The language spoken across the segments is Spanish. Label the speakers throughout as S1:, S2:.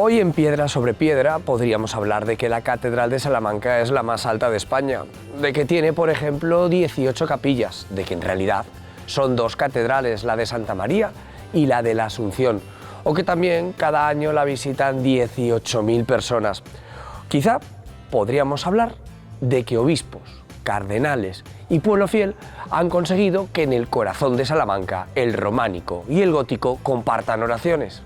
S1: Hoy en Piedra sobre Piedra podríamos hablar de que la Catedral de Salamanca es la más alta de España, de que tiene, por ejemplo, 18 capillas, de que en realidad son dos catedrales, la de Santa María y la de la Asunción, o que también cada año la visitan 18.000 personas. Quizá podríamos hablar de que obispos, cardenales y pueblo fiel han conseguido que en el corazón de Salamanca el románico y el gótico compartan oraciones.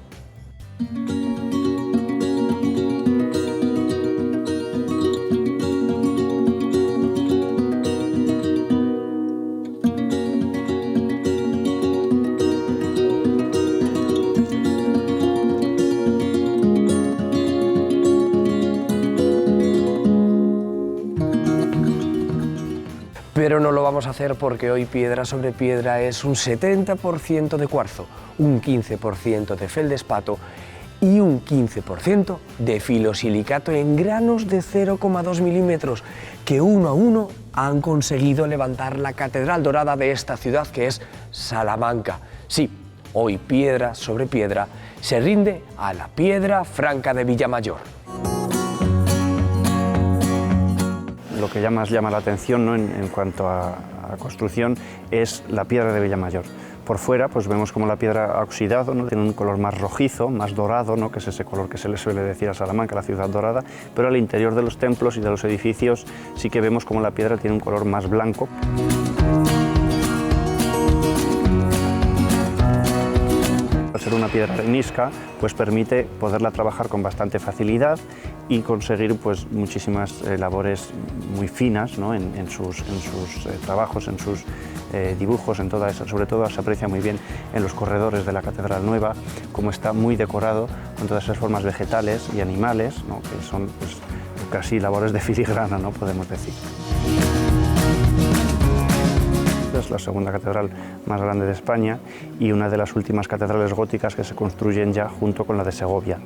S1: Pero no lo vamos a hacer porque hoy Piedra sobre Piedra es un 70% de cuarzo, un 15% de feldespato y un 15% de filosilicato en granos de 0,2 milímetros, que uno a uno han conseguido levantar la catedral dorada de esta ciudad que es Salamanca. Sí, hoy Piedra sobre Piedra se rinde a la piedra franca de Villamayor.
S2: Lo que más llama la atención, ¿no? en cuanto a construcción es la piedra de Villamayor. Por fuera pues vemos como la piedra ha oxidado, ¿no? Tiene un color más rojizo, más dorado, ¿no? Que es ese color que se le suele decir a Salamanca, la ciudad dorada, pero al interior de los templos y de los edificios sí que vemos como la piedra tiene un color más blanco. Al ser una piedra arenisca, pues permite poderla trabajar con bastante facilidad y conseguir pues muchísimas labores muy finas, ¿no? en sus trabajos, en sus dibujos, en toda esa, sobre todo se aprecia muy bien en los corredores de la Catedral Nueva, como está muy decorado con todas esas formas vegetales y animales, ¿no? Que son pues, casi labores de filigrana, ¿no? Podemos decir. Es la segunda catedral más grande de España y una de las últimas catedrales góticas que se construyen ya junto con la de Segovia.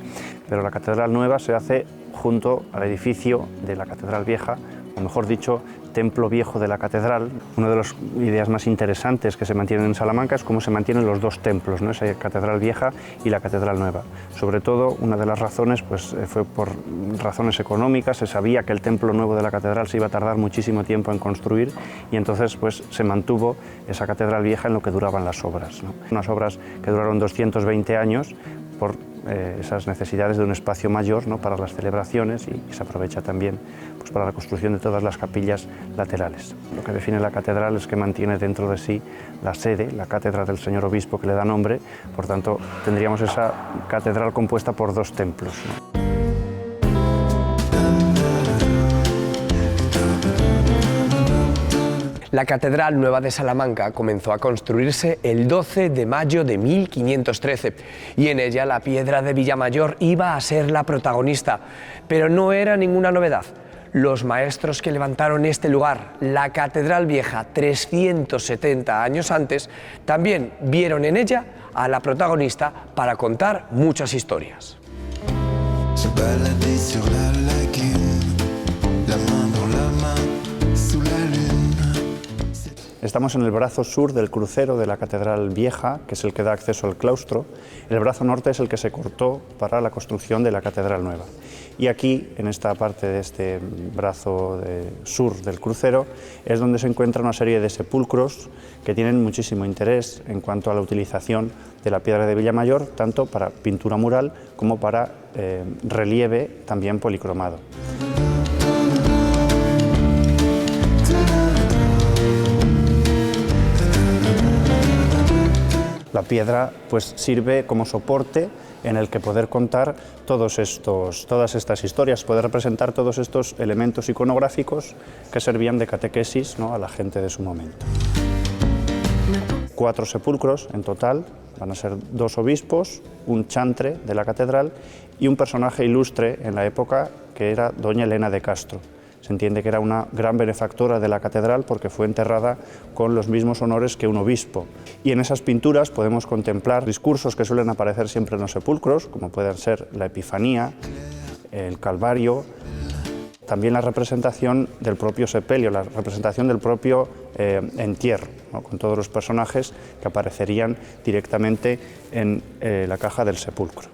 S2: Pero la Catedral Nueva se hace junto al edificio de la Catedral Vieja, o mejor dicho, Templo Viejo de la Catedral. Una de las ideas más interesantes que se mantienen en Salamanca es cómo se mantienen los dos templos, ¿no? Esa Catedral Vieja y la Catedral Nueva. Sobre todo, una de las razones pues, fue por razones económicas. Se sabía que el Templo Nuevo de la Catedral se iba a tardar muchísimo tiempo en construir y entonces pues, se mantuvo esa Catedral Vieja en lo que duraban las obras, ¿no? Unas obras que duraron 220 años por esas necesidades de un espacio mayor, ¿no? Para las celebraciones y se aprovecha también pues, para la construcción de todas las capillas laterales. Lo que define la catedral es que mantiene dentro de sí la sede, la cátedra del señor obispo que le da nombre, por tanto tendríamos esa catedral compuesta por dos templos, ¿no?
S1: La Catedral Nueva de Salamanca comenzó a construirse el 12 de mayo de 1513 y en ella la piedra de Villamayor iba a ser la protagonista, pero no era ninguna novedad. Los maestros que levantaron este lugar, la Catedral Vieja, 370 años antes, también vieron en ella a la protagonista para contar muchas historias.
S2: Estamos en el brazo sur del crucero de la Catedral Vieja, que es el que da acceso al claustro. El brazo norte es el que se cortó para la construcción de la Catedral Nueva. Y aquí, en esta parte de este brazo sur del crucero, es donde se encuentra una serie de sepulcros que tienen muchísimo interés en cuanto a la utilización de la piedra de Villamayor, tanto para pintura mural como para relieve también policromado. La piedra pues, sirve como soporte en el que poder contar todas estas historias, poder representar todos estos elementos iconográficos que servían de catequesis, ¿no? A la gente de su momento. 4 sepulcros en total, van a ser 2 obispos, un chantre de la catedral y un personaje ilustre en la época que era doña Elena de Castro. Se entiende que era una gran benefactora de la catedral porque fue enterrada con los mismos honores que un obispo. Y en esas pinturas podemos contemplar discursos que suelen aparecer siempre en los sepulcros, como pueden ser la Epifanía, el Calvario, también la representación del propio sepelio, la representación del propio entierro, ¿no? Con todos los personajes que aparecerían directamente en la caja del sepulcro.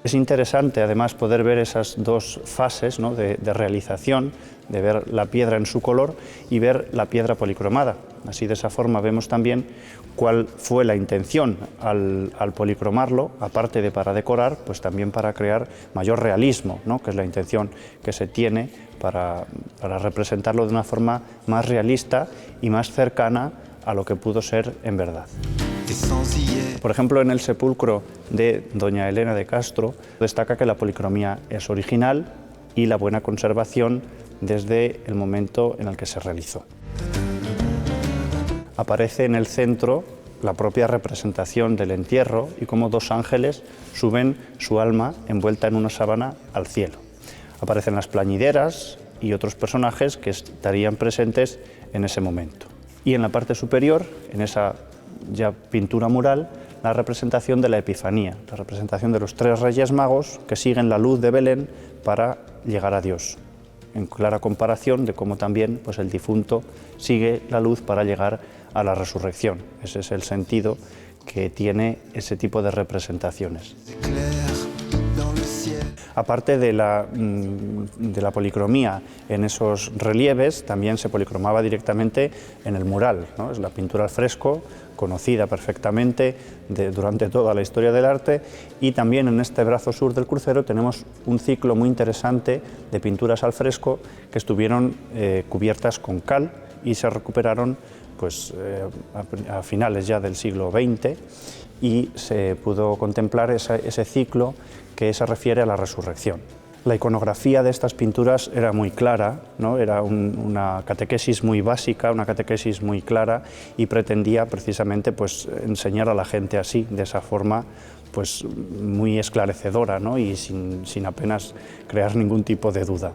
S2: Es interesante además poder ver esas dos fases, ¿no?, de realización, de ver la piedra en su color y ver la piedra policromada. Así, de esa forma vemos también cuál fue la intención al policromarlo, aparte de para decorar, pues también para crear mayor realismo, ¿no?, que es la intención que se tiene para representarlo de una forma más realista y más cercana a lo que pudo ser en verdad. Por ejemplo, en el sepulcro de doña Elena de Castro destaca que la policromía es original y la buena conservación desde el momento en el que se realizó. Aparece en el centro la propia representación del entierro y cómo dos ángeles suben su alma envuelta en una sábana al cielo. Aparecen las plañideras y otros personajes que estarían presentes en ese momento. Y en la parte superior, en esa ya pintura mural, la representación de la Epifanía, la representación de los tres Reyes Magos que siguen la luz de Belén para llegar a Dios, en clara comparación de cómo también pues, el difunto sigue la luz para llegar a la resurrección. Ese es el sentido que tiene ese tipo de representaciones. Aparte de la policromía en esos relieves, también se policromaba directamente en el mural, ¿no? Es la pintura al fresco, conocida perfectamente durante toda la historia del arte, y también en este brazo sur del crucero tenemos un ciclo muy interesante de pinturas al fresco que estuvieron cubiertas con cal y se recuperaron pues, a finales ya del siglo XX, y se pudo contemplar ese ciclo que se refiere a la resurrección. La iconografía de estas pinturas era muy clara, ¿no? Era una catequesis muy básica, una catequesis muy clara, y pretendía precisamente pues, enseñar a la gente así, de esa forma pues, muy esclarecedora, ¿no? Y sin apenas crear ningún tipo de duda.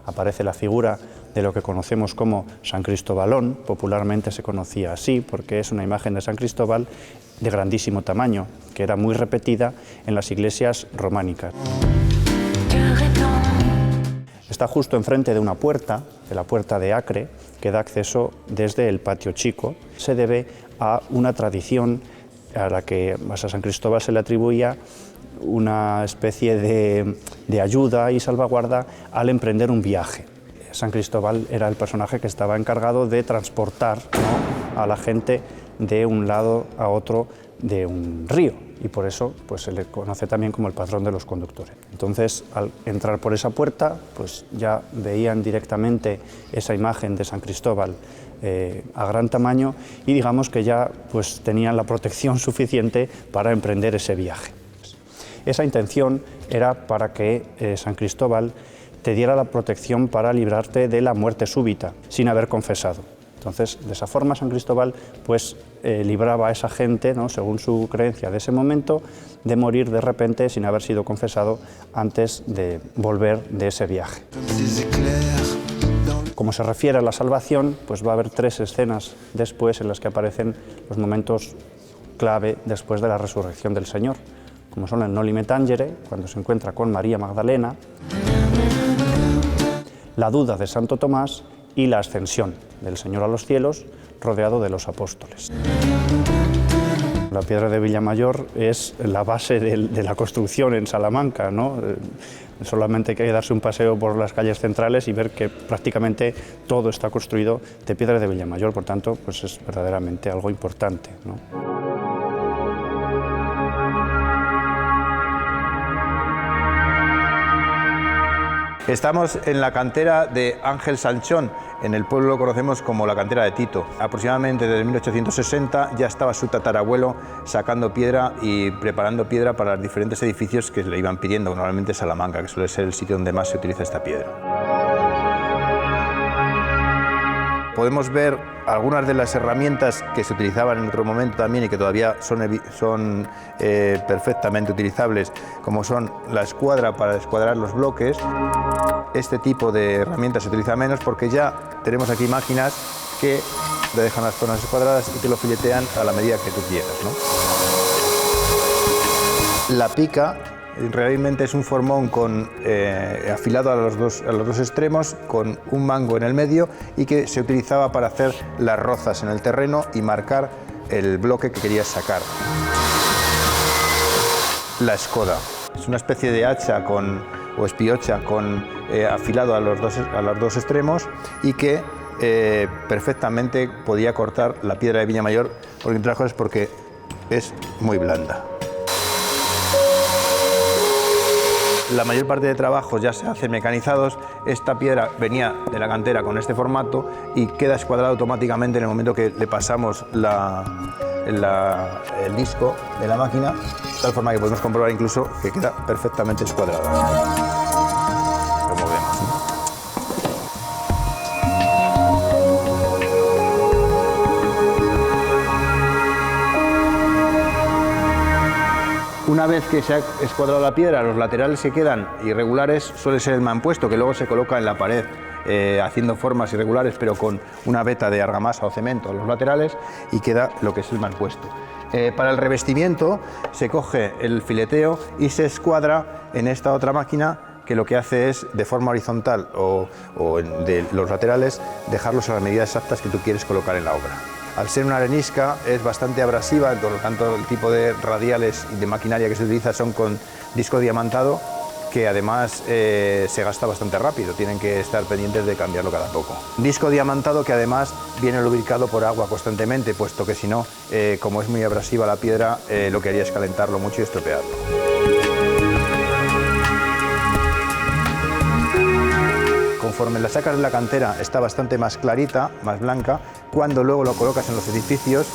S2: Aparece la figura de lo que conocemos como San Cristóbalón, popularmente se conocía así porque es una imagen de San Cristóbal de grandísimo tamaño, que era muy repetida en las iglesias románicas. Está justo enfrente de una puerta, de la puerta de Acre, que da acceso desde el patio chico. Se debe a una tradición a la que a San Cristóbal se le atribuía una especie de ayuda y salvaguarda al emprender un viaje. San Cristóbal era el personaje que estaba encargado de transportar, ¿no?, a la gente de un lado a otro de un río, y por eso pues, se le conoce también como el patrón de los conductores. Entonces, al entrar por esa puerta, pues ya veían directamente esa imagen de San Cristóbal a gran tamaño, y digamos que ya pues, tenían la protección suficiente para emprender ese viaje. Esa intención era para que San Cristóbal te diera la protección para librarte de la muerte súbita, sin haber confesado. Entonces, de esa forma, San Cristóbal pues, libraba a esa gente, ¿no?, según su creencia de ese momento, de morir de repente sin haber sido confesado antes de volver de ese viaje. Como se refiere a la salvación, pues va a haber 3 escenas después en las que aparecen los momentos clave después de la resurrección del Señor, como son el Noli Me Tangere, cuando se encuentra con María Magdalena, la duda de Santo Tomás y la ascensión del Señor a los cielos, rodeado de los apóstoles. La piedra de Villamayor es la base de la construcción en Salamanca, ¿no? Solamente hay que darse un paseo por las calles centrales y ver que prácticamente todo está construido de piedra de Villamayor, por tanto, pues es verdaderamente algo importante, ¿no?
S3: Estamos en la cantera de Ángel Sanchón, en el pueblo lo conocemos como la cantera de Tito. Aproximadamente desde 1860 ya estaba su tatarabuelo sacando piedra y preparando piedra para los diferentes edificios que le iban pidiendo, normalmente Salamanca, que suele ser el sitio donde más se utiliza esta piedra. Podemos ver algunas de las herramientas que se utilizaban en otro momento también y que todavía son perfectamente utilizables, como son la escuadra para descuadrar los bloques. Este tipo de herramientas se utiliza menos porque ya tenemos aquí máquinas que te dejan las zonas escuadradas y te lo filetean a la medida que tú quieras, ¿no? La pica realmente es un formón afilado a los dos extremos, con un mango en el medio, y que se utilizaba para hacer las rozas en el terreno y marcar el bloque que querías sacar. La escoda. Es una especie de hacha o espiocha con afilado a los dos extremos y que perfectamente podía cortar la piedra de Villamayor, porque entre otras cosas porque es muy blanda. La mayor parte de trabajos ya se hacen mecanizados. Esta piedra venía de la cantera con este formato y queda escuadrada automáticamente en el momento que le pasamos el disco de la máquina, de tal forma que podemos comprobar incluso que queda perfectamente escuadrada. Como vemos, ¿no? Una vez que se ha escuadrado la piedra, los laterales que quedan irregulares suele ser el mampuesto, que luego se coloca en la pared haciendo formas irregulares, pero con una veta de argamasa o cemento a los laterales, y queda lo que es el mampuesto. Para el revestimiento se coge el fileteo y se escuadra en esta otra máquina, que lo que hace es, de forma horizontal o de los laterales, dejarlos a las medidas exactas que tú quieres colocar en la obra. Al ser una arenisca es bastante abrasiva, por lo tanto el tipo de radiales y de maquinaria que se utiliza son con disco diamantado, que además se gasta bastante rápido, tienen que estar pendientes de cambiarlo cada poco. Disco diamantado que además viene lubricado por agua constantemente, puesto que si no, como es muy abrasiva la piedra, lo que haría es calentarlo mucho y estropearlo. Conforme la sacas de la cantera está bastante más clarita, más blanca. Cuando luego lo colocas en los edificios,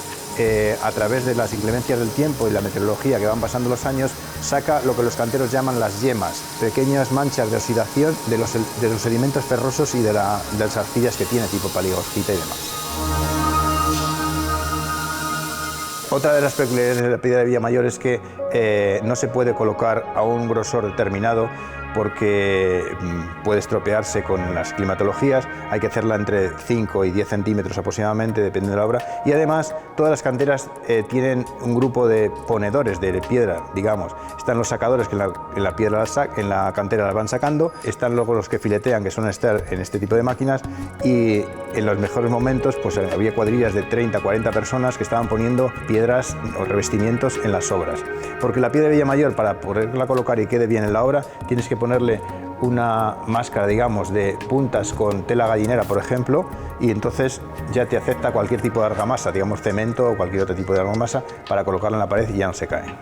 S3: a través de las inclemencias del tiempo y la meteorología que van pasando los años, saca lo que los canteros llaman las yemas, pequeñas manchas de oxidación de los sedimentos ferrosos y de las arcillas que tiene, tipo paligostita y demás. Otra de las peculiaridades de la piedra de Villamayor es que no se puede colocar a un grosor determinado, porque puede estropearse con las climatologías. Hay que hacerla entre 5 y 10 centímetros aproximadamente, dependiendo de la obra. Y además, todas las canteras tienen un grupo de ponedores de piedra, digamos. Están los sacadores que en la cantera las van sacando. Están luego los que filetean, que suelen estar en este tipo de máquinas. Y en los mejores momentos, pues había cuadrillas de 30, 40 personas que estaban poniendo piedras o revestimientos en las obras. Porque la piedra de Villamayor, para poderla colocar y quede bien en la obra, tienes que ponerle una máscara, digamos, de puntas con tela gallinera, por ejemplo, y entonces ya te acepta cualquier tipo de argamasa, digamos cemento o cualquier otro tipo de argamasa, para colocarla en la pared y ya no se cae.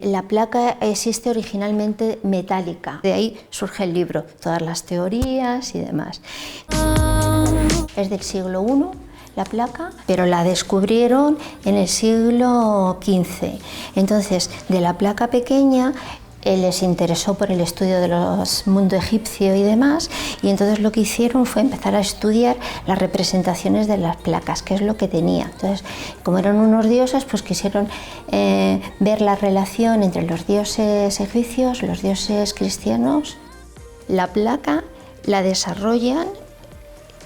S4: La placa existe originalmente metálica, de ahí surge el libro, todas las teorías y demás. Es del siglo I la placa, pero la descubrieron en el siglo XV. Entonces, de la placa pequeña les interesó por el estudio de los mundo egipcio y demás, y entonces lo que hicieron fue empezar a estudiar las representaciones de las placas, qué es lo que tenía. Entonces, como eran unos dioses, pues quisieron ver la relación entre los dioses egipcios, los dioses cristianos. La placa la desarrollan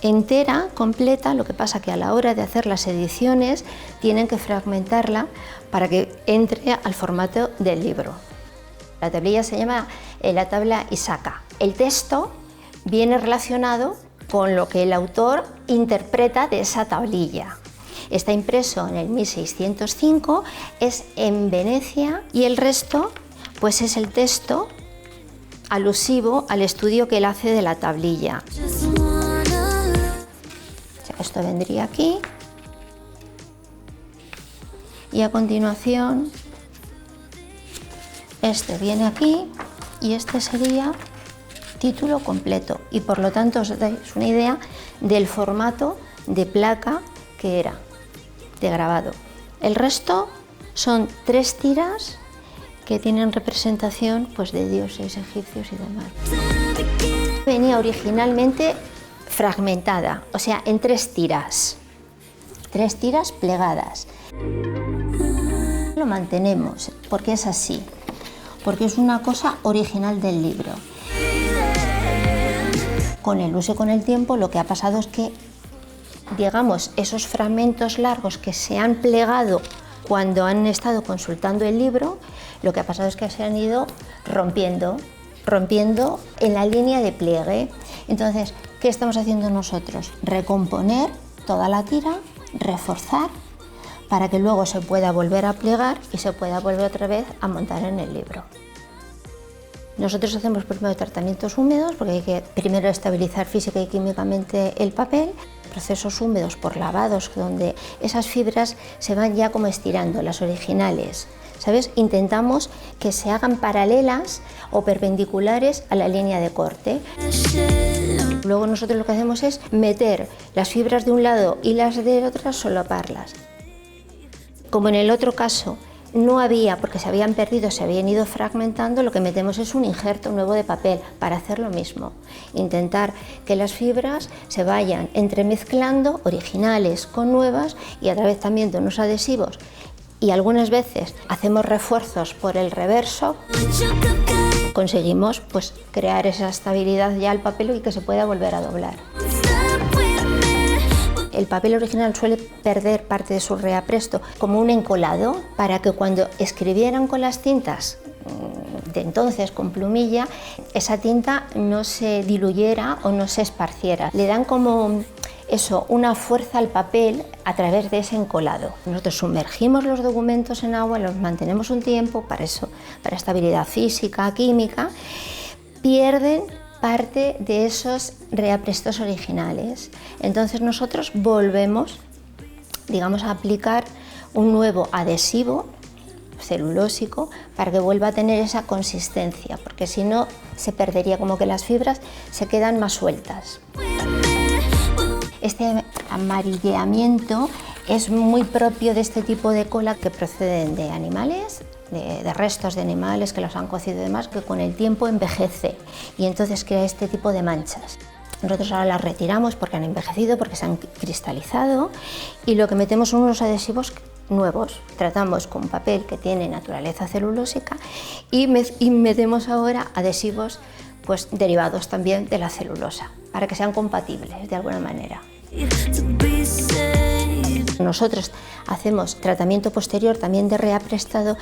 S4: entera, completa, lo que pasa que a la hora de hacer las ediciones tienen que fragmentarla para que entre al formato del libro. La tablilla se llama la tabla Isaca. El texto viene relacionado con lo que el autor interpreta de esa tablilla. Está impreso en el 1605, es en Venecia, y el resto pues es el texto alusivo al estudio que él hace de la tablilla. Esto vendría aquí y a continuación este viene aquí y este sería título completo, y por lo tanto os dais una idea del formato de placa que era, de grabado. El resto son 3 tiras que tienen representación pues, de dioses egipcios y demás. Venía originalmente fragmentada, o sea, en 3 tiras plegadas. Lo mantenemos porque es así. porque es una cosa original del libro. Con el uso y con el tiempo lo que ha pasado es que, digamos, esos fragmentos largos que se han plegado cuando han estado consultando el libro, lo que ha pasado es que se han ido rompiendo en la línea de pliegue. Entonces, ¿qué estamos haciendo nosotros? Recomponer toda la tira, reforzar, para que luego se pueda volver a plegar y se pueda volver otra vez a montar en el libro. Nosotros hacemos primero tratamientos húmedos, porque hay que primero estabilizar física y químicamente el papel, procesos húmedos por lavados, donde esas fibras se van ya como estirando, las originales, ¿sabes? Intentamos que se hagan paralelas o perpendiculares a la línea de corte. Luego nosotros lo que hacemos es meter las fibras de un lado y las de otro, solaparlas. Como en el otro caso no había, porque se habían perdido, se habían ido fragmentando, lo que metemos es un injerto nuevo de papel para hacer lo mismo. Intentar que las fibras se vayan entremezclando, originales con nuevas, y a través también de unos adhesivos. Y algunas veces hacemos refuerzos por el reverso, conseguimos pues crear esa estabilidad ya al papel y que se pueda volver a doblar. El papel original suele perder parte de su reapresto como un encolado, para que cuando escribieran con las tintas de entonces con plumilla, esa tinta no se diluyera o no se esparciera. Le dan como eso, una fuerza al papel a través de ese encolado. Nosotros sumergimos los documentos en agua, los mantenemos un tiempo para eso, para estabilidad física, química, pierden parte de esos reaprestos originales. Entonces nosotros volvemos, digamos, a aplicar un nuevo adhesivo celulósico para que vuelva a tener esa consistencia, porque si no se perdería, como que las fibras se quedan más sueltas. Este amarilleamiento es muy propio de este tipo de cola que proceden de animales, de restos de animales que los han cocido y demás, que con el tiempo envejece y entonces crea este tipo de manchas. Nosotros ahora las retiramos porque han envejecido, porque se han cristalizado, y lo que metemos son unos adhesivos nuevos. Tratamos con papel que tiene naturaleza celulósica y metemos ahora adhesivos pues derivados también de la celulosa, para que sean compatibles de alguna manera. Nosotros hacemos tratamiento posterior también de reaprestado.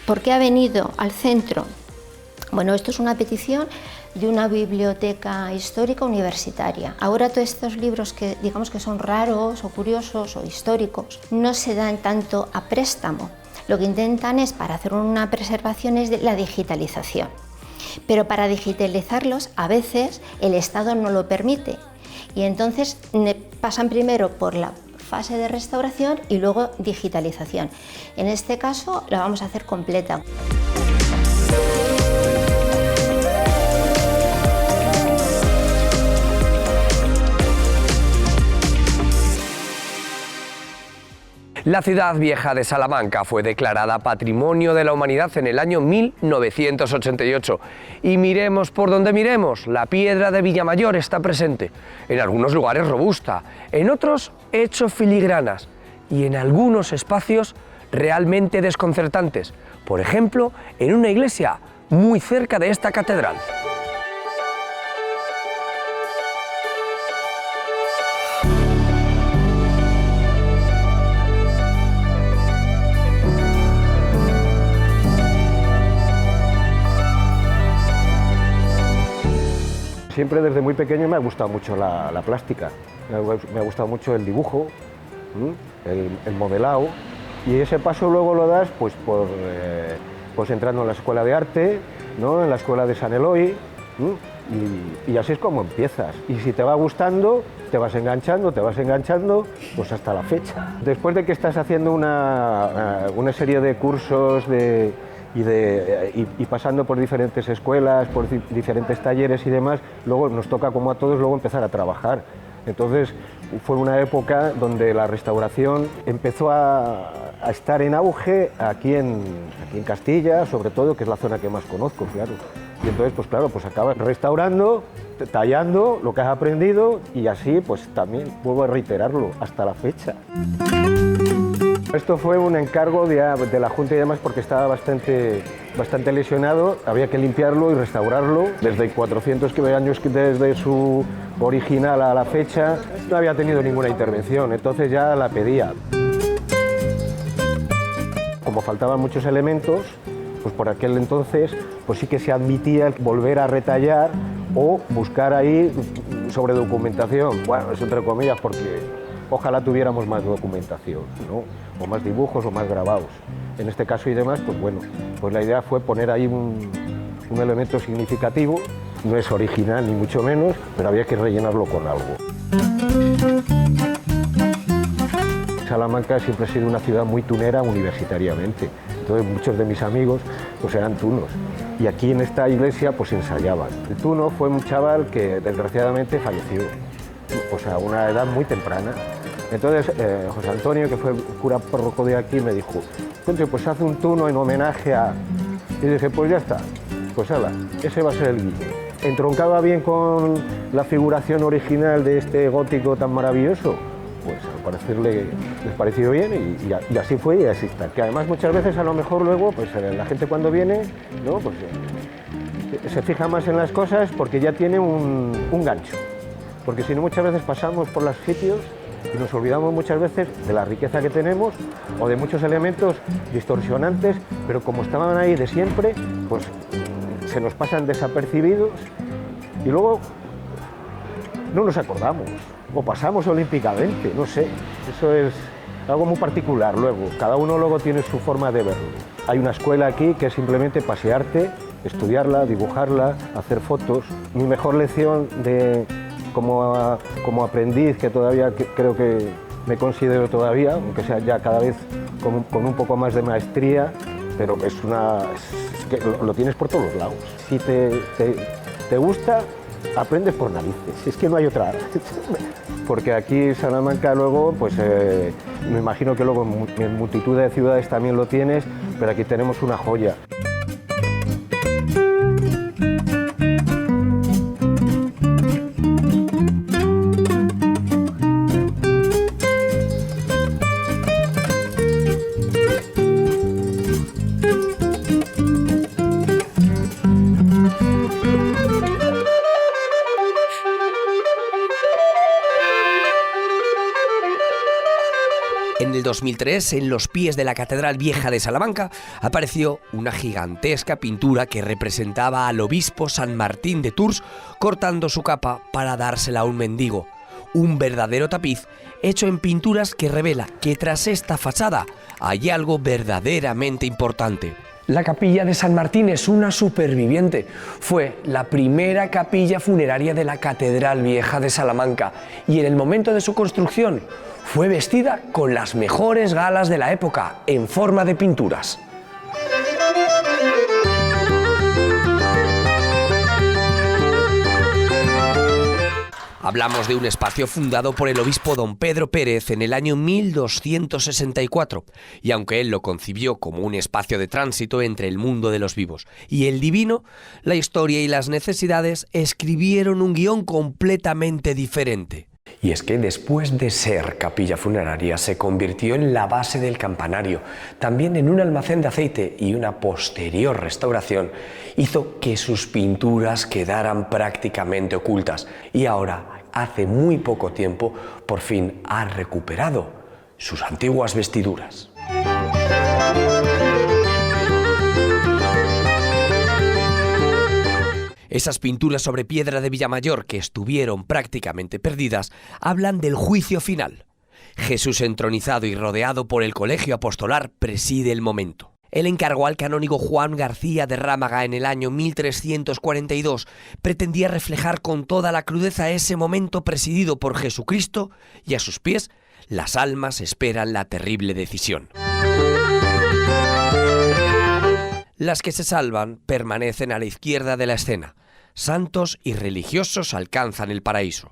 S4: ¿Por qué ha venido al centro? Bueno, esto es una petición de una biblioteca histórica universitaria. Ahora todos estos libros que digamos que son raros o curiosos o históricos no se dan tanto a préstamo. Lo que intentan es, para hacer una preservación, es de la digitalización. Pero para digitalizarlos a veces el Estado no lo permite y entonces pasan primero por la fase de restauración y luego digitalización. En este caso la vamos a hacer completa.
S1: La ciudad vieja de Salamanca fue declarada Patrimonio de la Humanidad en el año 1988. Y miremos por donde miremos, la piedra de Villamayor está presente. En algunos lugares robusta, en otros hecho filigranas y en algunos espacios realmente desconcertantes. Por ejemplo, en una iglesia muy cerca de esta catedral.
S5: Siempre desde muy pequeño me ha gustado mucho la plástica, me ha gustado mucho el dibujo, el modelado, y ese paso luego lo das pues entrando en la escuela de arte, ¿no? En la escuela de San Eloy, y así es como empiezas. Y si te va gustando, te vas enganchando, pues hasta la fecha. Después de que estás haciendo una serie de cursos y pasando por diferentes escuelas, por diferentes talleres y demás, luego nos toca, como a todos, luego empezar a trabajar. Entonces fue una época donde la restauración empezó a estar en auge aquí en Castilla, sobre todo, que es la zona que más conozco, claro. Y entonces, pues claro, pues acabas restaurando, tallando lo que has aprendido y así, pues también vuelvo a reiterarlo hasta la fecha. Esto fue un encargo de la Junta y demás porque estaba bastante lesionado, había que limpiarlo y restaurarlo. Desde 400 años desde su original a la fecha no había tenido ninguna intervención, entonces ya la pedía. Como faltaban muchos elementos, pues por aquel entonces pues sí que se admitía el volver a retallar o buscar ahí sobre documentación. Bueno, eso entre comillas porque ojalá tuviéramos más documentación, ¿no? O más dibujos o más grabados. En este caso y demás, pues bueno, pues la idea fue poner ahí un elemento significativo. No es original ni mucho menos, pero había que rellenarlo con algo. Salamanca siempre ha sido una ciudad muy tunera universitariamente. Entonces muchos de mis amigos pues eran tunos. Y aquí en esta iglesia pues ensayaban. El tuno fue un chaval que desgraciadamente falleció, o sea, a una edad muy temprana. Entonces José Antonio, que fue el cura párroco de aquí, me dijo, pues haz un tuno en homenaje a... Y dije, pues ya está, pues ala, ese va a ser el guiño. Entroncaba bien con la figuración original de este gótico tan maravilloso, pues al parecer les pareció bien y así fue y así está. Que además muchas veces a lo mejor luego pues la gente cuando viene, ¿no? Pues, se fija más en las cosas porque ya tiene un gancho. Porque si no muchas veces pasamos por los sitios y nos olvidamos muchas veces de la riqueza que tenemos o de muchos elementos distorsionantes, pero como estaban ahí de siempre, pues se nos pasan desapercibidos y luego no nos acordamos o pasamos olímpicamente, no sé, eso es algo muy particular luego, cada uno luego tiene su forma de verlo. Hay una escuela aquí que es simplemente pasearte, estudiarla, dibujarla, hacer fotos. Mi mejor lección como aprendiz, que todavía creo que me considero todavía, aunque sea ya cada vez con un poco más de maestría, pero es que lo tienes por todos lados. Si te gusta, aprendes por narices, es que no hay otra. Porque aquí en Salamanca luego, pues me imagino que luego en multitud de ciudades también lo tienes, pero aquí tenemos una joya.
S1: En el 2003, en los pies de la Catedral Vieja de Salamanca, apareció una gigantesca pintura que representaba al obispo San Martín de Tours cortando su capa para dársela a un mendigo. Un verdadero tapiz hecho en pinturas que revela que tras esta fachada hay algo verdaderamente importante. La capilla de San Martín es una superviviente. Fue la primera capilla funeraria de la Catedral Vieja de Salamanca y en el momento de su construcción fue vestida con las mejores galas de la época, en forma de pinturas. Hablamos de un espacio fundado por el obispo don Pedro Pérez en el año 1264, y aunque él lo concibió como un espacio de tránsito entre el mundo de los vivos y el divino, la historia y las necesidades escribieron un guión completamente diferente. Y es que después de ser capilla funeraria se convirtió en la base del campanario, también en un almacén de aceite, y una posterior restauración hizo que sus pinturas quedaran prácticamente ocultas, y ahora, hace muy poco tiempo, por fin ha recuperado sus antiguas vestiduras. Esas pinturas sobre piedra de Villamayor, que estuvieron prácticamente perdidas, hablan del juicio final. Jesús entronizado y rodeado por el colegio apostolar preside el momento. Él encargó al canónigo Juan García de Rámaga en el año 1342, pretendía reflejar con toda la crudeza ese momento presidido por Jesucristo, y a sus pies las almas esperan la terrible decisión. Las que se salvan permanecen a la izquierda de la escena. Santos y religiosos alcanzan el paraíso.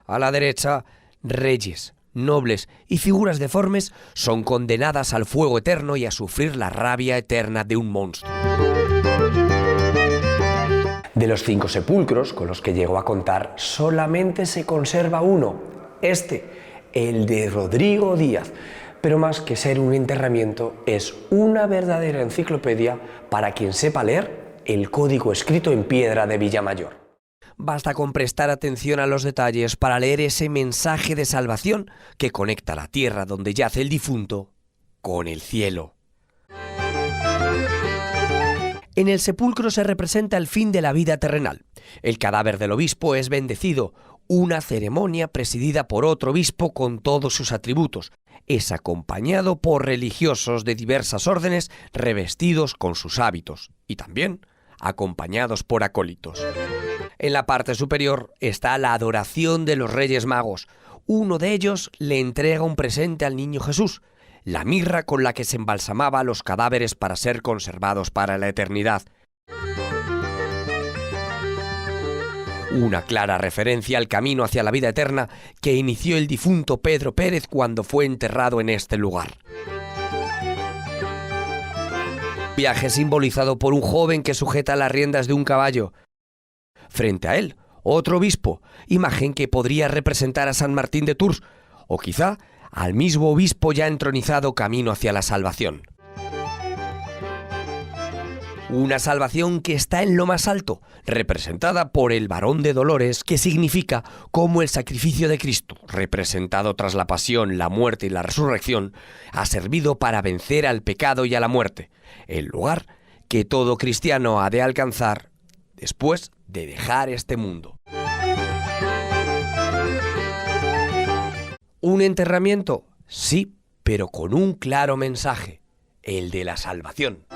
S1: A la derecha, reyes, nobles y figuras deformes son condenadas al fuego eterno y a sufrir la rabia eterna de un monstruo. De los 5 sepulcros con los que llegó a contar, solamente se conserva uno, el de Rodrigo Díaz. pero más que ser un enterramiento, es una verdadera enciclopedia para quien sepa leer el código escrito en piedra de Villamayor. Basta con prestar atención a los detalles para leer ese mensaje de salvación que conecta la tierra donde yace el difunto con el cielo. En el sepulcro se representa el fin de la vida terrenal. El cadáver del obispo es bendecido, una ceremonia presidida por otro obispo con todos sus atributos. Es acompañado por religiosos de diversas órdenes revestidos con sus hábitos y también acompañados por acólitos. En la parte superior está la adoración de los Reyes Magos. Uno de ellos le entrega un presente al niño Jesús, la mirra con la que se embalsamaba los cadáveres para ser conservados para la eternidad. Una clara referencia al camino hacia la vida eterna que inició el difunto Pedro Pérez cuando fue enterrado en este lugar. Viaje simbolizado por un joven que sujeta las riendas de un caballo. Frente a él, otro obispo, imagen que podría representar a San Martín de Tours, o quizá al mismo obispo ya entronizado camino hacia la salvación. Una salvación que está en lo más alto, representada por el varón de dolores, que significa cómo el sacrificio de Cristo, representado tras la pasión, la muerte y la resurrección, ha servido para vencer al pecado y a la muerte, el lugar que todo cristiano ha de alcanzar después de dejar este mundo. ¿Un enterramiento? Sí, pero con un claro mensaje, el de la salvación.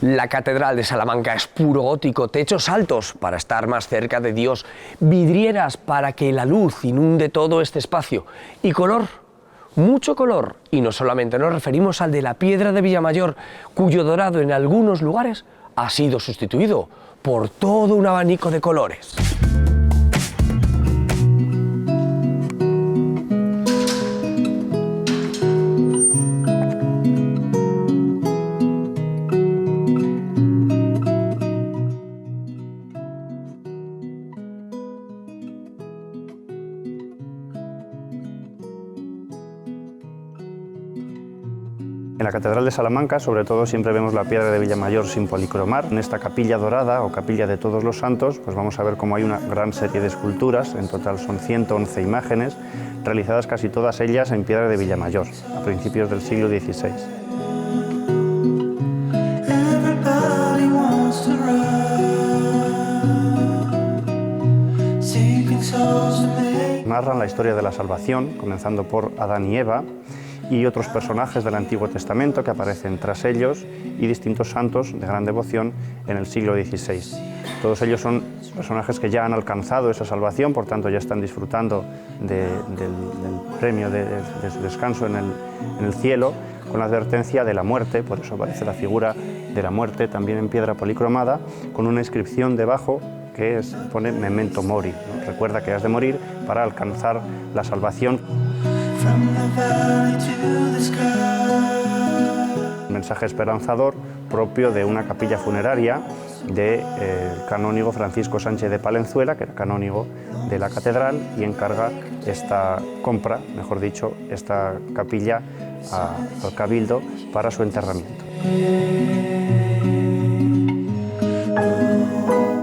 S1: La Catedral de Salamanca es puro gótico, techos altos para estar más cerca de Dios, vidrieras para que la luz inunde todo este espacio y color, mucho color. Y no solamente nos referimos al de la piedra de Villamayor, cuyo dorado en algunos lugares ha sido sustituido por todo un abanico de colores.
S2: En la Catedral de Salamanca, sobre todo, siempre vemos la piedra de Villamayor sin policromar. En esta capilla dorada o capilla de todos los santos, pues vamos a ver cómo hay una gran serie de esculturas, en total son 111 imágenes, realizadas casi todas ellas en piedra de Villamayor, a principios del siglo XVI. Narran la historia de la salvación, comenzando por Adán y Eva, y otros personajes del Antiguo Testamento que aparecen tras ellos y distintos santos de gran devoción en el siglo XVI. Todos ellos son personajes que ya han alcanzado esa salvación, por tanto ya están disfrutando del premio de su descanso en el cielo, con la advertencia de la muerte, por eso aparece la figura de la muerte también en piedra policromada, con una inscripción debajo que pone Memento Mori, ¿no? Recuerda que has de morir para alcanzar la salvación. Un mensaje esperanzador propio de una capilla funeraria del canónigo Francisco Sánchez de Palenzuela, que era canónigo de la catedral y encarga esta compra, mejor dicho, esta capilla al Cabildo para su enterramiento.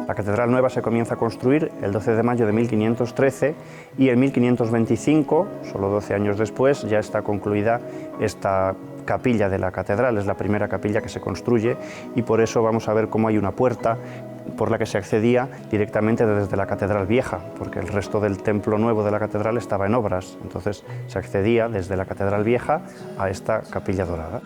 S2: La Catedral Nueva se comienza a construir el 12 de mayo de 1513 y en 1525, solo 12 años después, ya está concluida esta capilla de la catedral. Es la primera capilla que se construye y por eso vamos a ver cómo hay una puerta por la que se accedía directamente desde la Catedral Vieja, porque el resto del templo nuevo de la catedral estaba en obras, entonces se accedía desde la Catedral Vieja a esta capilla dorada.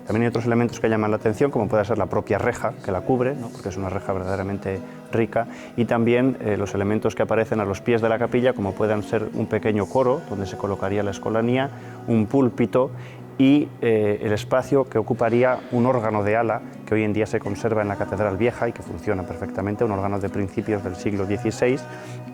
S2: También también hay otros elementos que llaman la atención, como puede ser la propia reja que la cubre, ¿no? Porque es una reja verdaderamente rica, y también los elementos que aparecen a los pies de la capilla, como puedan ser un pequeño coro donde se colocaría la escolanía, un púlpito y el espacio que ocuparía un órgano de ala que hoy en día se conserva en la Catedral Vieja y que funciona perfectamente, un órgano de principios del siglo XVI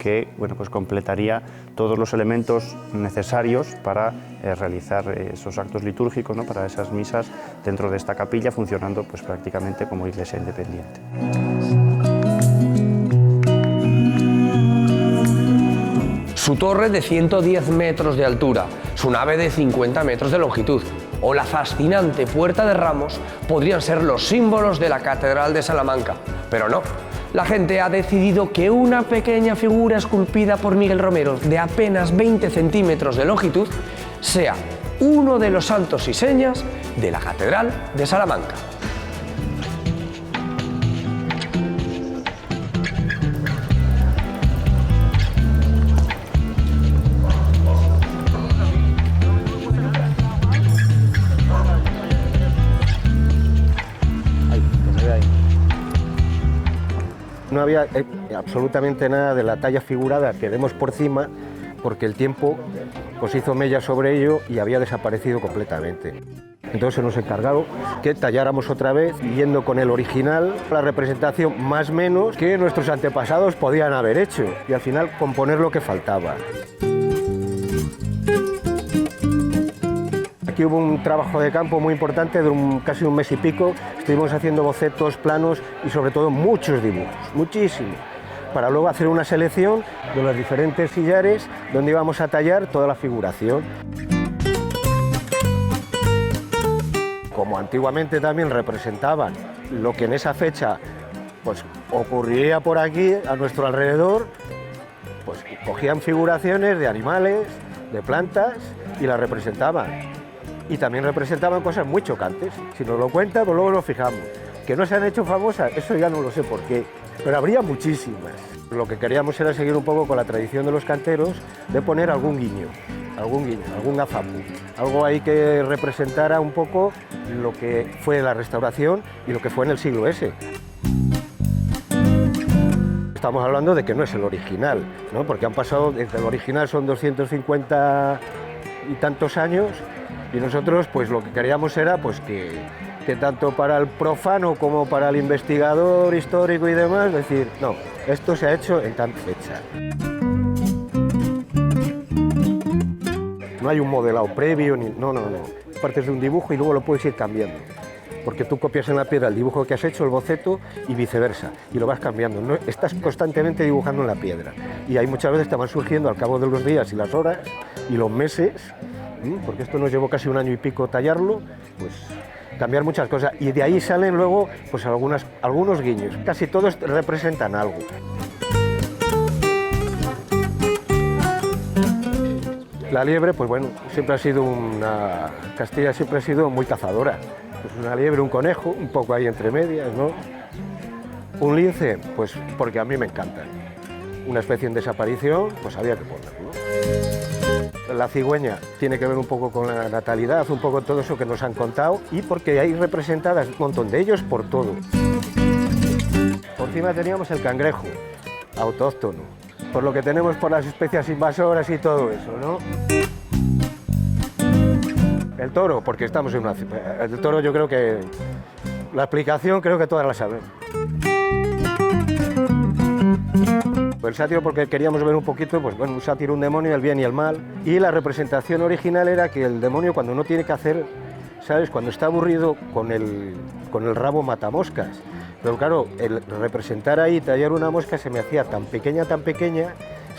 S2: que pues completaría todos los elementos necesarios para realizar esos actos litúrgicos, ¿no? Para esas misas dentro de esta capilla, funcionando pues prácticamente como iglesia independiente.
S1: Su torre de 110 metros de altura, su nave de 50 metros de longitud o la fascinante Puerta de Ramos podrían ser los símbolos de la Catedral de Salamanca, pero no. La gente ha decidido que una pequeña figura esculpida por Miguel Romero de apenas 20 centímetros de longitud sea uno de los santos y señas de la Catedral de Salamanca.
S5: No había absolutamente nada de la talla figurada que vemos por cima, porque el tiempo pues hizo mella sobre ello y había desaparecido completamente. Entonces se nos encargó que talláramos otra vez, yendo con el original, la representación más o menos que nuestros antepasados podían haber hecho, y al final componer lo que faltaba. Aquí hubo un trabajo de campo muy importante de casi un mes y pico. Estuvimos haciendo bocetos, planos y sobre todo muchos dibujos, muchísimos, para luego hacer una selección de los diferentes sillares donde íbamos a tallar toda la figuración. Como antiguamente también representaban lo que en esa fecha pues, ocurriría por aquí, a nuestro alrededor, pues cogían figuraciones de animales, de plantas y las representaban. Y también representaban cosas muy chocantes. Si nos lo cuentan, pues luego nos fijamos. Que no se han hecho famosas, eso ya no lo sé por qué, pero habría muchísimas. Lo que queríamos era seguir un poco con la tradición de los canteros, de poner algún guiño, algún gazapo, algo ahí que representara un poco lo que fue la restauración y lo que fue en el siglo S. Estamos hablando de que no es el original, ¿no? Porque han pasado, desde el original son 250 y tantos años, y nosotros pues lo que queríamos era pues que tanto para el profano como para el investigador histórico y demás, decir, no, esto se ha hecho en tal fecha. No hay un modelado previo, no. Partes de un dibujo y luego lo puedes ir cambiando. Porque tú copias en la piedra el dibujo que has hecho, el boceto, y viceversa, y lo vas cambiando. No, estás constantemente dibujando en la piedra. Y ahí muchas veces te van surgiendo al cabo de los días y las horas y los meses, porque esto nos llevó casi un año y pico tallarlo, pues cambiar muchas cosas. Y de ahí salen luego pues algunos guiños. Casi todos representan algo. La liebre, pues bueno, siempre ha sido Castilla siempre ha sido muy cazadora. Pues una liebre, un conejo, un poco ahí entre medias, ¿no? Un lince, pues porque a mí me encantan. Una especie en desaparición, pues había que ponerlo. La cigüeña tiene que ver un poco con la natalidad, un poco todo eso que nos han contado, y porque hay representadas un montón de ellos por todo. Por encima teníamos el cangrejo, autóctono, por lo que tenemos por las especies invasoras y todo eso, ¿no? El toro, porque estamos en una... El toro yo creo que... La explicación creo que todas la saben. El sátiro porque queríamos ver un poquito, pues bueno, un sátiro, un demonio, el bien y el mal. Y la representación original era que el demonio cuando no tiene que hacer, ¿sabes? Cuando está aburrido con el rabo mata moscas. Pero claro, el representar ahí, tallar una mosca se me hacía tan pequeña,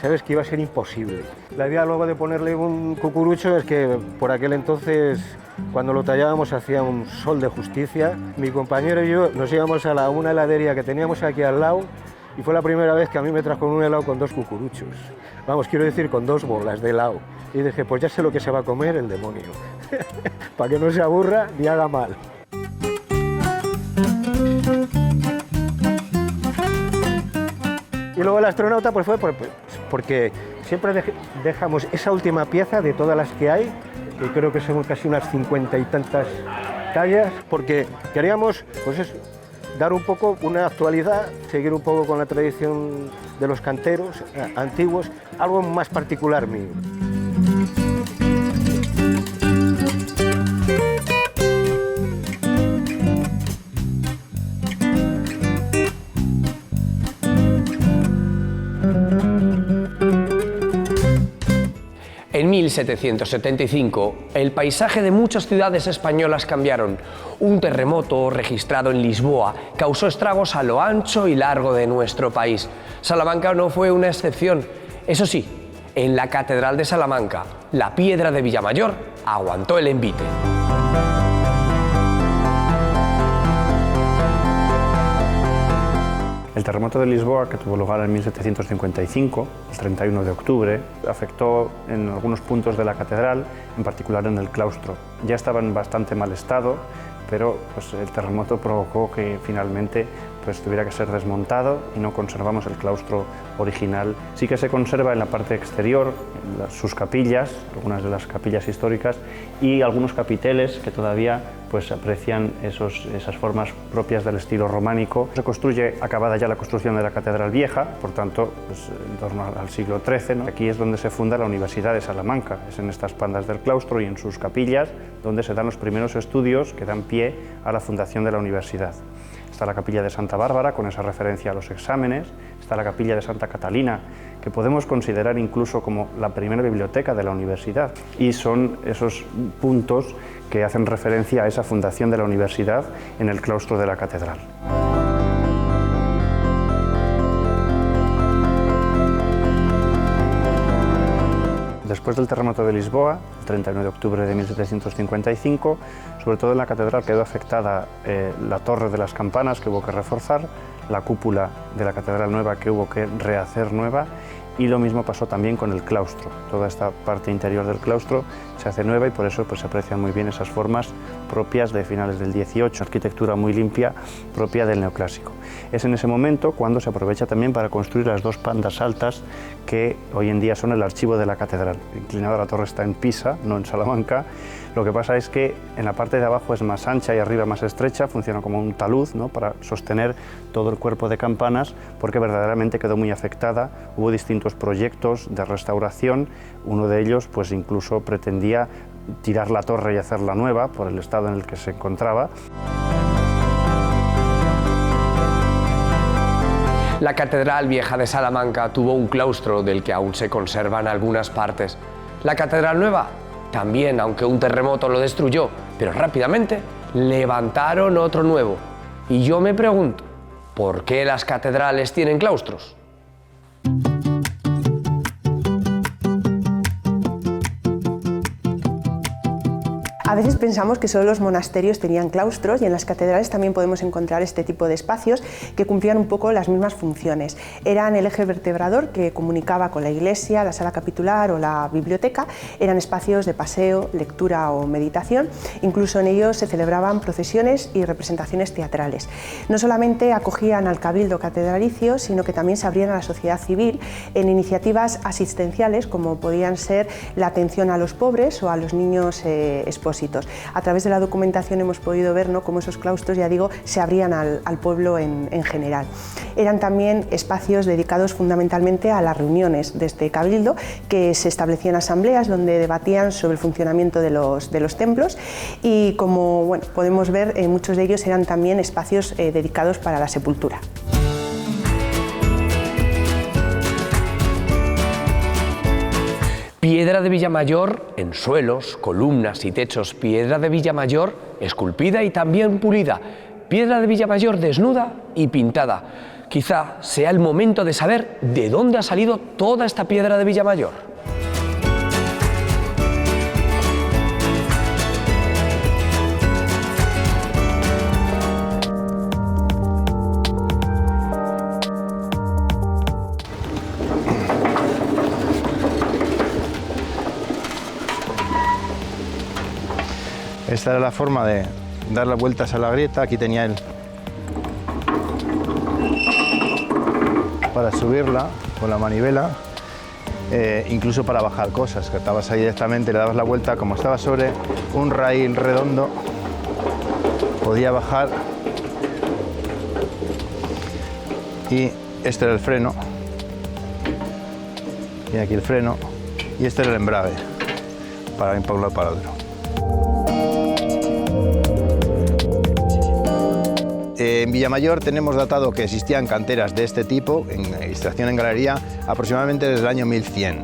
S5: ¿sabes? Que iba a ser imposible. La idea luego de ponerle un cucurucho es que por aquel entonces, cuando lo tallábamos, hacía un sol de justicia. Mi compañero y yo nos íbamos a una heladería que teníamos aquí al lado y fue la primera vez que a mí me trajo un helado con 2 cucuruchos. Vamos, quiero decir, con 2 bolas de helado. Y dije, pues ya sé lo que se va a comer el demonio, para que no se aburra ni haga mal. Y luego el astronauta pues fue porque siempre dejamos esa última pieza de todas las que hay, que creo que son casi unas 50 y tantas tallas, porque queríamos pues eso, dar un poco una actualidad, seguir un poco con la tradición de los canteros antiguos, algo más particular mío.
S1: En 1775, el paisaje de muchas ciudades españolas cambiaron. Un terremoto registrado en Lisboa causó estragos a lo ancho y largo de nuestro país. Salamanca no fue una excepción. Eso sí, en la Catedral de Salamanca, la piedra de Villamayor aguantó el envite.
S2: El terremoto de Lisboa, que tuvo lugar en 1755, el 31 de octubre, afectó en algunos puntos de la catedral, en particular en el claustro. Ya estaba en bastante mal estado, pero pues, el terremoto provocó que finalmente pues, tuviera que ser desmontado y no conservamos el claustro original. Sí que se conserva en la parte exterior sus capillas, algunas de las capillas históricas, y algunos capiteles que todavía pues, aprecian esas formas propias del estilo románico. Se construye, acabada ya la construcción de la Catedral Vieja, por tanto, pues, en torno al siglo XIII, ¿no? Aquí es donde se funda la Universidad de Salamanca, es en estas pandas del claustro y en sus capillas donde se dan los primeros estudios que dan pie a la fundación de la universidad. Está la capilla de Santa Bárbara, con esa referencia a los exámenes, está la capilla de Santa Catalina, que podemos considerar incluso como la primera biblioteca de la universidad, y son esos puntos que hacen referencia a esa fundación de la universidad en el claustro de la catedral. Después del terremoto de Lisboa, el 31 de octubre de 1755, sobre todo en la catedral quedó afectada la torre de las campanas, que hubo que reforzar, la cúpula de la catedral nueva, que hubo que rehacer nueva, y lo mismo pasó también con el claustro. Toda esta parte interior del claustro se hace nueva y por eso pues, se aprecian muy bien esas formas propias de finales del XVIII, arquitectura muy limpia propia del neoclásico. Es en ese momento cuando se aprovecha también para construir las dos pandas altas que hoy en día son el archivo de la catedral. Inclinada la torre está en Pisa, no en Salamanca. Lo que pasa es que en la parte de abajo es más ancha y arriba más estrecha, funciona como un talud, ¿no? Para sostener todo el cuerpo de campanas, porque verdaderamente quedó muy afectada. Hubo distintos proyectos de restauración, uno de ellos pues incluso pretendía tirar la torre y hacerla nueva por el estado en el que se encontraba.
S1: La Catedral Vieja de Salamanca tuvo un claustro del que aún se conservan algunas partes. La Catedral Nueva también, aunque un terremoto lo destruyó, pero rápidamente levantaron otro nuevo. Y yo me pregunto, ¿por qué las catedrales tienen claustros?
S6: A veces pensamos que solo los monasterios tenían claustros y en las catedrales también podemos encontrar este tipo de espacios que cumplían un poco las mismas funciones. Eran el eje vertebrador que comunicaba con la iglesia, la sala capitular o la biblioteca, eran espacios de paseo, lectura o meditación, incluso en ellos se celebraban procesiones y representaciones teatrales. No solamente acogían al cabildo catedralicio, sino que también se abrían a la sociedad civil en iniciativas asistenciales como podían ser la atención a los pobres o a los niños expósitos. A través de la documentación hemos podido ver, ¿no?, cómo esos claustros, ya digo, se abrían al pueblo en general. Eran también espacios dedicados fundamentalmente a las reuniones de este cabildo, que se establecían asambleas donde debatían sobre el funcionamiento de los templos y, como bueno, podemos ver, muchos de ellos eran también espacios dedicados para la sepultura.
S1: Piedra de Villamayor en suelos, columnas y techos. Piedra de Villamayor esculpida y también pulida. Piedra de Villamayor desnuda y pintada. Quizá sea el momento de saber de dónde ha salido toda esta piedra de Villamayor.
S3: Esta era la forma de dar las vueltas a la grieta. Aquí tenía él para subirla con la manivela, incluso para bajar cosas, que estabas ahí directamente, le dabas la vuelta, como estaba sobre un raíl redondo, podía bajar y este era el freno, y aquí el freno, y este era el embrague para ir para un lado para otro. En Villamayor tenemos datado que existían canteras de este tipo, en extracción en galería, aproximadamente desde el año 1100.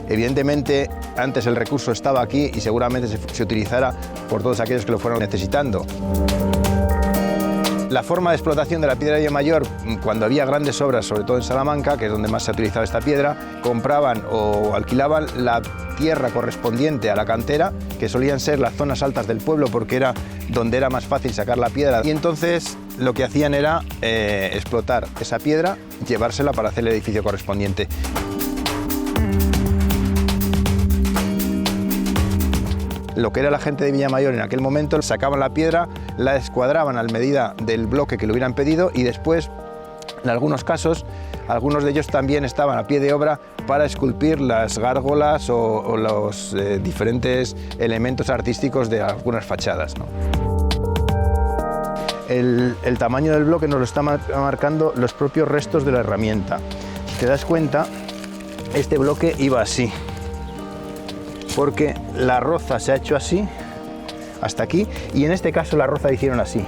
S3: Evidentemente, antes el recurso estaba aquí y seguramente se utilizara por todos aquellos que lo fueron necesitando. La forma de explotación de la piedra de Villamayor, cuando había grandes obras, sobre todo en Salamanca, que es donde más se ha utilizado esta piedra, compraban o alquilaban la tierra correspondiente a la cantera, que solían ser las zonas altas del pueblo porque era donde era más fácil sacar la piedra, y entonces lo que hacían era explotar esa piedra, llevársela para hacer el edificio correspondiente. Lo que era la gente de Villamayor en aquel momento, sacaban la piedra, la escuadraban a medida del bloque que le hubieran pedido y después, en algunos casos, algunos de ellos también estaban a pie de obra para esculpir las gárgolas o los diferentes elementos artísticos de algunas fachadas, ¿no? El tamaño del bloque nos lo están marcando los propios restos de la herramienta. Si te das cuenta, este bloque iba así, porque la roza se ha hecho así, hasta aquí, y en este caso la roza la hicieron así.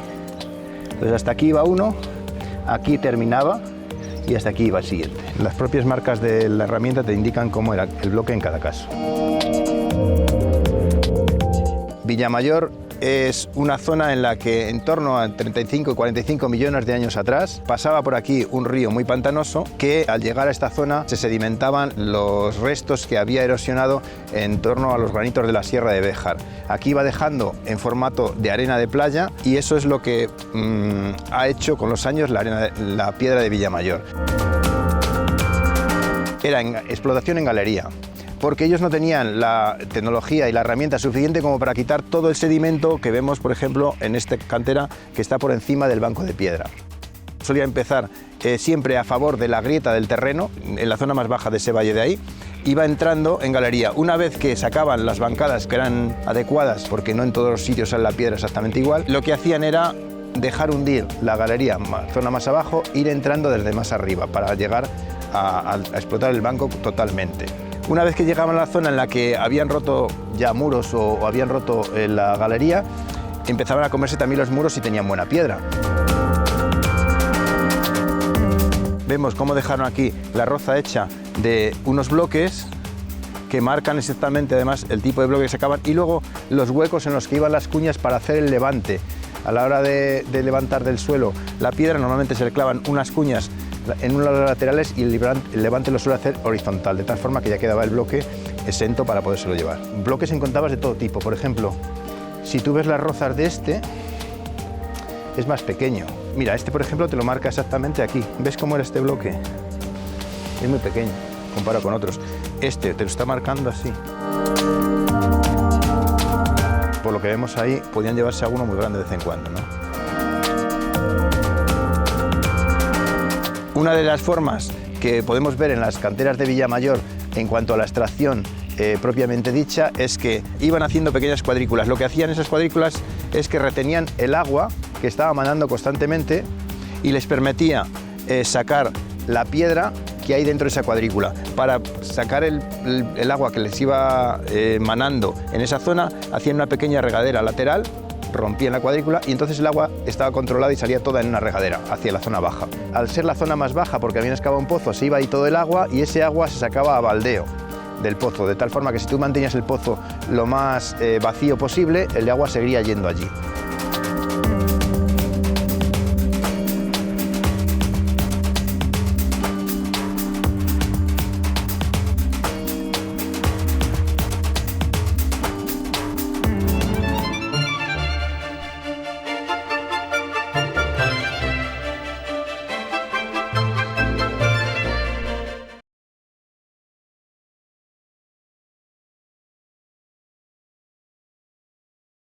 S3: Entonces hasta aquí iba uno, aquí terminaba y hasta aquí iba el siguiente. Las propias marcas de la herramienta te indican cómo era el bloque en cada caso. Villamayor es una zona en la que en torno a 35 y 45 millones de años atrás pasaba por aquí un río muy pantanoso que al llegar a esta zona se sedimentaban los restos que había erosionado en torno a los granitos de la Sierra de Béjar. Aquí iba dejando en formato de arena de playa y eso es lo que ha hecho con los años la piedra de Villamayor. Era explotación en galería, porque ellos no tenían la tecnología y la herramienta suficiente como para quitar todo el sedimento que vemos, por ejemplo, en esta cantera que está por encima del banco de piedra. Solía empezar siempre a favor de la grieta del terreno, en la zona más baja de ese valle de ahí, iba entrando en galería. Una vez que sacaban las bancadas que eran adecuadas, porque no en todos los sitios sale la piedra exactamente igual, lo que hacían era dejar hundir la galería, zona más abajo, ir entrando desde más arriba para llegar a explotar el banco totalmente. Una vez que llegaban a la zona en la que habían roto ya muros o habían roto la galería, empezaban a comerse también los muros y tenían buena piedra. Vemos cómo dejaron aquí la roza hecha de unos bloques que marcan exactamente además el tipo de bloque que sacaban y luego los huecos en los que iban las cuñas para hacer el levante. A la hora de levantar del suelo la piedra normalmente se le clavan unas cuñas en uno de los laterales y el levante lo suele hacer horizontal, de tal forma que ya quedaba el bloque exento para podérselo llevar. Bloques encontrabas de todo tipo, por ejemplo, si tú ves las rozas de este, es más pequeño. Mira, este por ejemplo te lo marca exactamente aquí. ¿Ves cómo era este bloque? Es muy pequeño, comparado con otros. Este te lo está marcando así. Por lo que vemos ahí, podían llevarse alguno muy grande de vez en cuando, ¿no? Una de las formas que podemos ver en las canteras de Villamayor en cuanto a la extracción propiamente dicha es que iban haciendo pequeñas cuadrículas. Lo que hacían esas cuadrículas es que retenían el agua que estaba manando constantemente y les permitía sacar la piedra que hay dentro de esa cuadrícula. Para sacar el agua que les iba manando en esa zona, hacían una pequeña regadera lateral, rompían la cuadrícula y entonces el agua estaba controlada y salía toda en una regadera hacia la zona baja. Al ser la zona más baja, porque habían excavado un pozo, se iba ahí todo el agua y ese agua se sacaba a baldeo del pozo, de tal forma que si tú mantenías el pozo lo más vacío posible, el agua seguiría yendo allí.